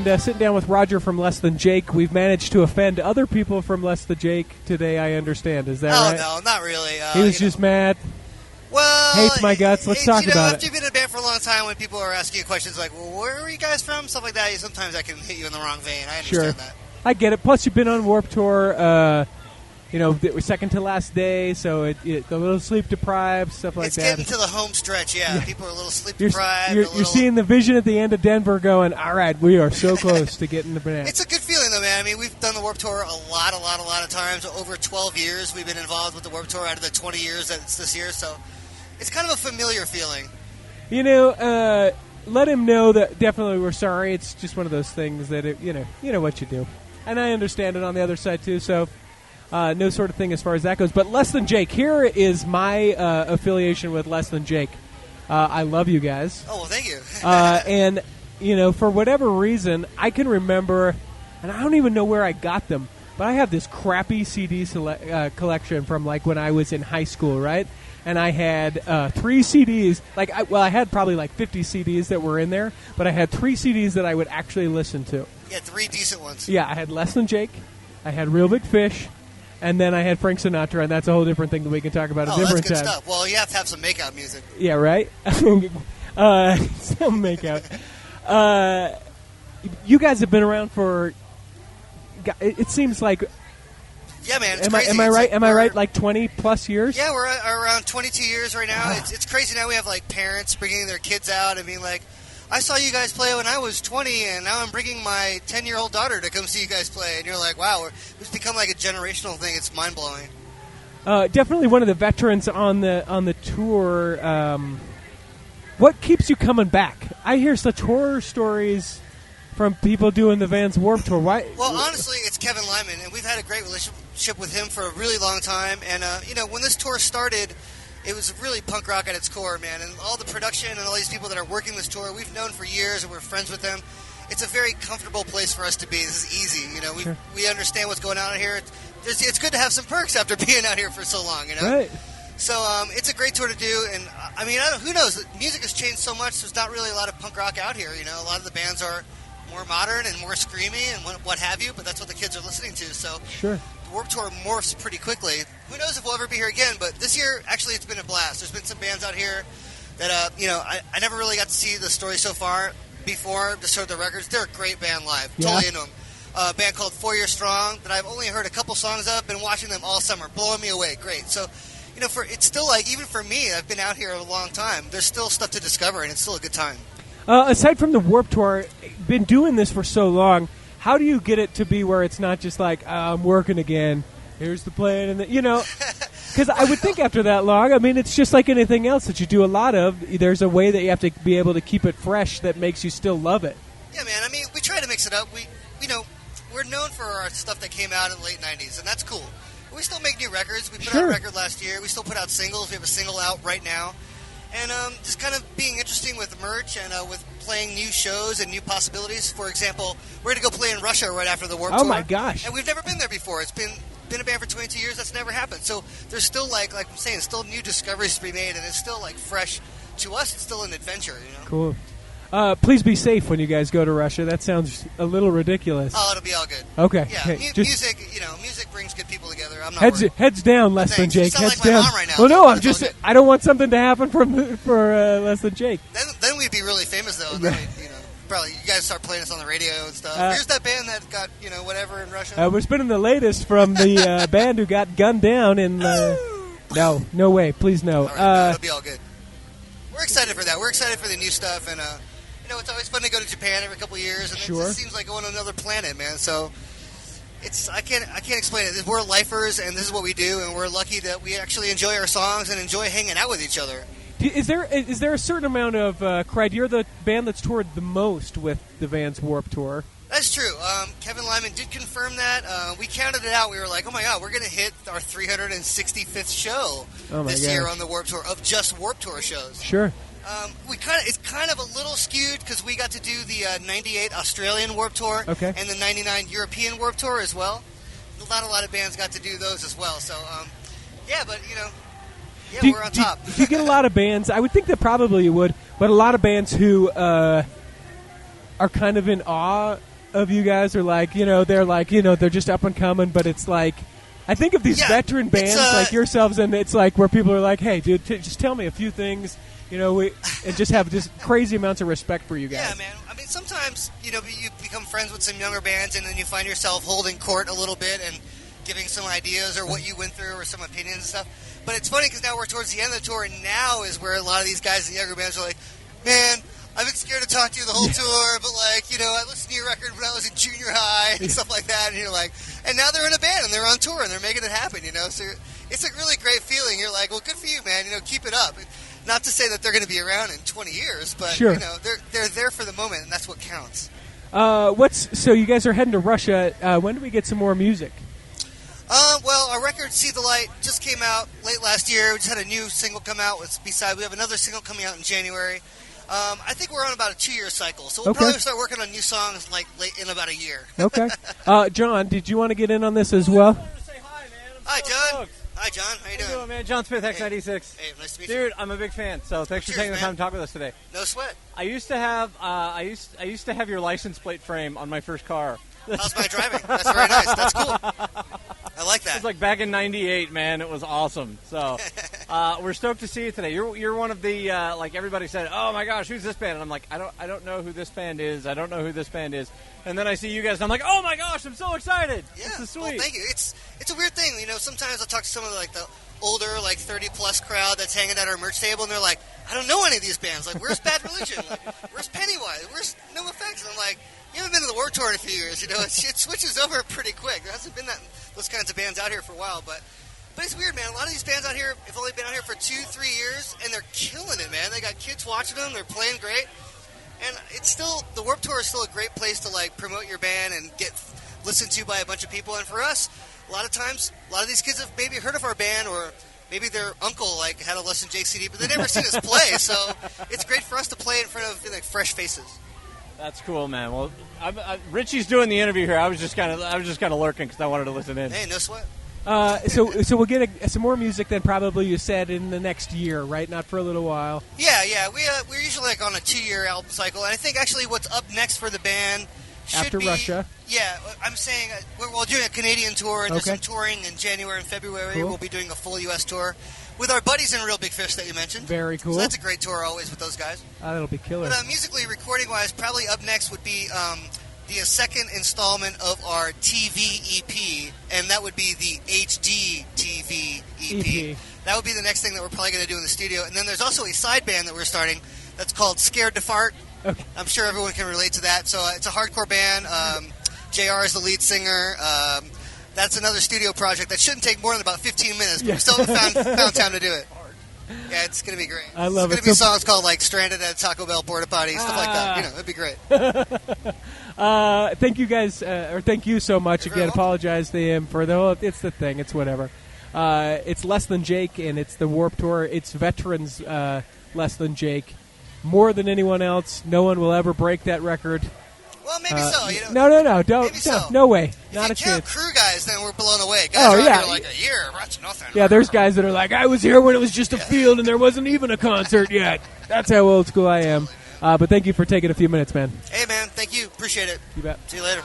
and sitting down with Roger from Less Than Jake. We've managed to offend other people from Less Than Jake today, I understand. Is that right? Oh, no, not really. He was just mad. Well, hates my guts. Let's talk about after you've been in a band for a long time, when people are asking you questions like, well, where are you guys from? Stuff like that, sometimes I can hit you in the wrong vein. I understand that. I get it. Plus, you've been on Warped Tour. It was second to last day, so a little sleep deprived, stuff like it's that. It's getting to the home stretch, yeah. People are a little sleep deprived. You're seeing the vision at the end of Denver going, all right, we are so close to getting the banana. It's a good feeling, though, man. I mean, we've done the Warped Tour a lot of times. Over 12 years we've been involved with the Warped Tour out of the 20 years that it's this year, so it's kind of a familiar feeling. Let him know that definitely we're sorry. It's just one of those things that, you know what you do. And I understand it on the other side, too, so... no sort of thing as far as that goes. But Less Than Jake, here is my affiliation with Less Than Jake. I love you guys. Oh, well, thank you. And, for whatever reason, I can remember, and I don't even know where I got them, but I have this crappy CD collection from, when I was in high school, right? And I had 3 CDs. I had probably 50 CDs that were in there, but I had 3 CDs that I would actually listen to. Yeah, 3 decent ones. Yeah, I had Less Than Jake, I had Real Big Fish, and then I had Frank Sinatra, and that's a whole different thing that we can talk about a different time. That's good stuff. Well, you have to have some makeout music. Yeah, right? Some makeout. You guys have been around for... It seems like... Yeah, man, it's crazy. Am I right? Am I right? 20-plus years? Yeah, we're around 22 years right now. It's crazy now. We have, parents bringing their kids out and being like... I saw you guys play when I was 20, and now I'm bringing my 10-year-old daughter to come see you guys play. And you're like, wow, it's become a generational thing. It's mind-blowing. Definitely one of the veterans on the tour. What keeps you coming back? I hear such horror stories from people doing the Vans Warped Tour. Why? Well, honestly, it's Kevin Lyman, and we've had a great relationship with him for a really long time. And, when this tour started... It was really punk rock at its core, man. And all the production and all these people that are working this tour, we've known for years and we're friends with them. It's a very comfortable place for us to be. This is easy, We understand what's going on here. It's good to have some perks after being out here for so long, Right. So it's a great tour to do. And, who knows? Music has changed so much. There's not really a lot of punk rock out here, A lot of the bands are more modern and more screamy and what have you, but that's what the kids are listening to. So sure. The Warped Tour morphs pretty quickly. Who knows if we'll ever be here again, but this year, actually, it's been a blast. There's been some bands out here that, I never really got to see the story so far before, just heard the records. They're a great band live. Yeah. Totally into them. A band called 4 Year Strong that I've only heard a couple songs of, been watching them all summer, blowing me away. Great. So, it's still even for me, I've been out here a long time, there's still stuff to discover, and it's still a good time. Aside from the Warped Tour, been doing this for so long, how do you get it to be where it's not just I'm working again, here's the plan, and because I would think after that long, it's just like anything else that you do a lot of, there's a way that you have to be able to keep it fresh that makes you still love it. Yeah, man, we try to mix it up. We're known for our stuff that came out in the late 90s, and that's cool. We still make new records. We put out a record last year. We still put out singles. We have a single out right now. And just kind of being interesting with merch and with playing new shows and new possibilities. For example, we're going to go play in Russia right after the Warped Tour. Oh, my gosh. And we've never been there before. It's been a band for 22 years. That's never happened. So there's still, like I'm saying, still new discoveries to be made, and it's still, fresh. To us, it's still an adventure, Cool. Please be safe when you guys go to Russia. That sounds a little ridiculous. Oh, it'll be all good. Okay. Yeah, hey, music brings good people together. I'm not heads down, Less Than Jake. Heads like my down. mom right now. Well, no, I don't want something to happen for Less Than Jake. Then we'd be really famous, though. Then probably you guys start playing us on the radio and stuff. Here's that band that got whatever in Russia. We're spinning the latest from the band who got gunned down in. No way, please no. All right, it'll be all good. We're excited for that. We're excited for the new stuff, and it's always fun to go to Japan every couple of years, and it just seems like going to another planet, man. So I can't explain it. We're lifers, and this is what we do, and we're lucky that we actually enjoy our songs and enjoy hanging out with each other. Is there a certain amount of credit? You're the band that's toured the most with the Vans Warped Tour. That's true. Kevin Lyman did confirm that. We counted it out. We were like, oh my God, we're going to hit our 365th show this year on the Warped Tour of just Warped Tour shows. Sure. It's kind of a little skewed because we got to do the 98 Australian Warped Tour and the 99 European Warped Tour as well. Not a lot of bands got to do those as well. So, we're on top. Do you get a lot of bands? I would think that probably you would, but a lot of bands who are kind of in awe of you guys are like, they're just up and coming, but it's like, I think of these veteran bands like yourselves, and it's like where people are like, hey, dude, just tell me a few things, and just have just crazy amounts of respect for you guys. Yeah, man. I mean, sometimes, you become friends with some younger bands, and then you find yourself holding court a little bit and giving some ideas or what you went through or some opinions and stuff. But it's funny because now we're towards the end of the tour, and now is where a lot of these guys in the younger bands are like, man, I've been scared to talk to you the whole tour, but I listened to your record when I was in junior high and stuff like that, and you're like, and now they're in a band and they're on tour and they're making it happen, so it's a really great feeling. You're like, well, good for you, man, keep it up. Not to say that they're going to be around in 20 years, but, sure. They're there for the moment, and that's what counts. So you guys are heading to Russia. When do we get some more music? Well, our record, See the Light, just came out late last year. We just had a new single come out with B-Side. We have another single coming out in January. I think we're on about a 2-year cycle, so we'll probably start working on new songs in about a year. Okay. John, did you want to get in on this as well? I wanted to say hi, man. Hi, John. Hi, John. How you doing? Man? John Smith, X96. Hey, nice to meet you. Dude, I'm a big fan, so thanks for taking the time to talk with us today. No sweat. I used to have I used to have your license plate frame on my first car. How's my driving? That's very nice. That's cool. I like that. It was like back in '98, man. It was awesome. So we're stoked to see you today. You're one of the everybody said, oh my gosh, who's this band? And I'm like, I don't know who this band is. I don't know who this band is. And then I see you guys, and I'm like, oh my gosh, I'm so excited. Yeah, this is sweet. Well, thank you. It's a weird thing, Sometimes I talk to some of the older 30+ crowd that's hanging at our merch table, and they're like, I don't know any of these bands. Like, where's Bad Religion? Where's Pennywise? Where's No Effects? And I'm like, you haven't been to the Warped Tour in a few years. It switches over pretty quick. There hasn't been those kinds of bands out here for a while, but it's weird, man. A lot of these bands out here have only been out here for 2-3 years, and they're killing it, man. They got kids watching them. They're playing great, and the Warped Tour is still a great place to promote your band and get listened to by a bunch of people. And for us, a lot of times, a lot of these kids have maybe heard of our band, or maybe their uncle had a Less Than Jake CD, but they've never seen us play. So it's great for us to play in front of fresh faces. That's cool, man. Well, Richie's doing the interview here. I was just kind of lurking because I wanted to listen in. Hey, no sweat. So we'll get some more music then, probably, you said, in the next year, right? Not for a little while. Yeah. We're usually on a 2-year album cycle, and I think actually what's up next for the band after Russia. Yeah, I'm saying we're doing a Canadian tour, and there's some touring in January and February. Cool. We'll be doing a full U.S. tour with our buddies in Real Big Fish that you mentioned. Very cool. So that's a great tour always with those guys. That'll be killer. But musically, recording-wise, probably up next would be the second installment of our TV EP, and that would be the HD TV EP. That would be the next thing that we're probably going to do in the studio. And then there's also a side band that we're starting that's called Scared to Fart. Okay. I'm sure everyone can relate to that. So it's a hardcore band. JR is the lead singer. That's another studio project that shouldn't take more than about 15 minutes, but we still haven't found time to do it. Yeah, it's going to be great. I love it. It's going to be songs called Stranded at Taco Bell Porta Potty, stuff like that. It'd be great. Thank you guys, or thank you so much. Again, apologize to him for it's the thing. It's whatever. It's Less Than Jake, and it's the Warped Tour. It's veterans Less Than Jake. More than anyone else, no one will ever break that record. Well, maybe so. No, don't. Maybe so. No way. If Not you a count chance. crew guys, then we're blown away. Guys are out here like a year. That's nothing. Yeah, there's guys that are like, I was here when it was just a field and there wasn't even a concert yet. That's how old school I am. But thank you for taking a few minutes, man. Hey, man. Thank you. Appreciate it. You bet. See you later.